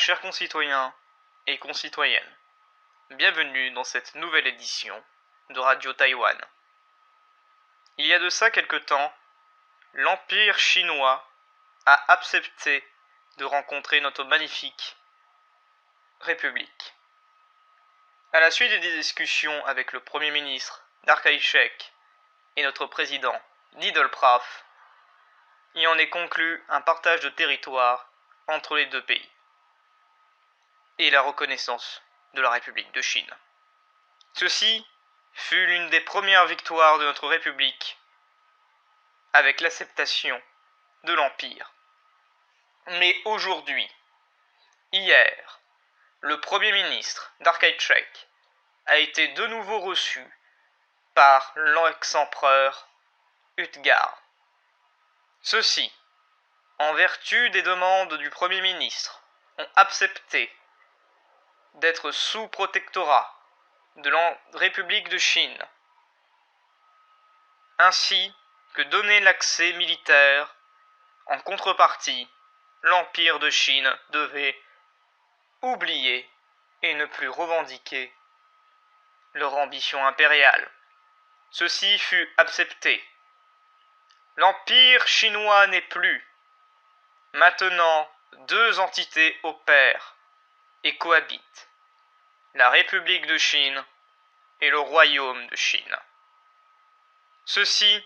chers concitoyens et concitoyennes, bienvenue dans cette nouvelle édition de Radio Taïwan. Il y a de ça quelque temps, l'Empire chinois a accepté de rencontrer notre magnifique République. À la suite des discussions avec le Premier ministre Darkaïchek et notre président Lidl-Praf, il en est conclu un partage de territoire entre les deux pays et la reconnaissance de la République de Chine. Ceci fut l'une des premières victoires de notre République avec l'acceptation de l'Empire. Mais aujourd'hui, hier, le Premier ministre Darkaïchek a été de nouveau reçu par l'ex-empereur Utgar. Ceux-ci, en vertu des demandes du Premier ministre, ont accepté d'être sous protectorat de la République de Chine, ainsi que donner l'accès militaire. En contrepartie, l'Empire de Chine devait oublier et ne plus revendiquer leur ambition impériale. Ceci fut accepté. L'Empire chinois n'est plus. Maintenant, deux entités opèrent et cohabitent, la République de Chine et le Royaume de Chine. Ceci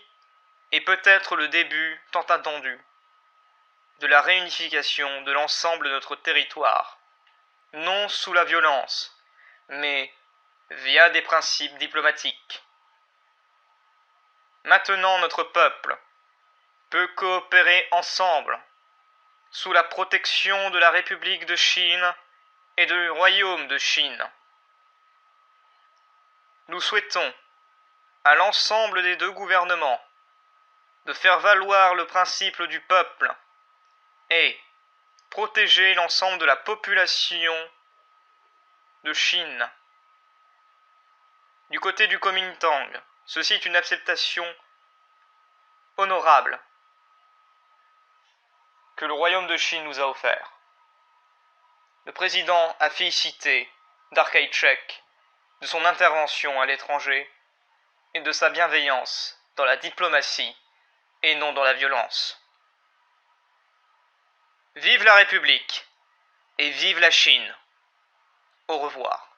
est peut-être le début tant attendu de la réunification de l'ensemble de notre territoire, non sous la violence, mais via des principes diplomatiques. Maintenant, notre peuple peut coopérer ensemble sous la protection de la République de Chine et du Royaume de Chine. Nous souhaitons à l'ensemble des deux gouvernements de faire valoir le principe du peuple et protéger l'ensemble de la population de Chine. Du côté du Kuomintang, ceci est une acceptation honorable que le Royaume de Chine nous a offert. Le président a félicité Darkaïchek de son intervention à l'étranger et de sa bienveillance dans la diplomatie et non dans la violence. Vive la République et vive la Chine. Au revoir.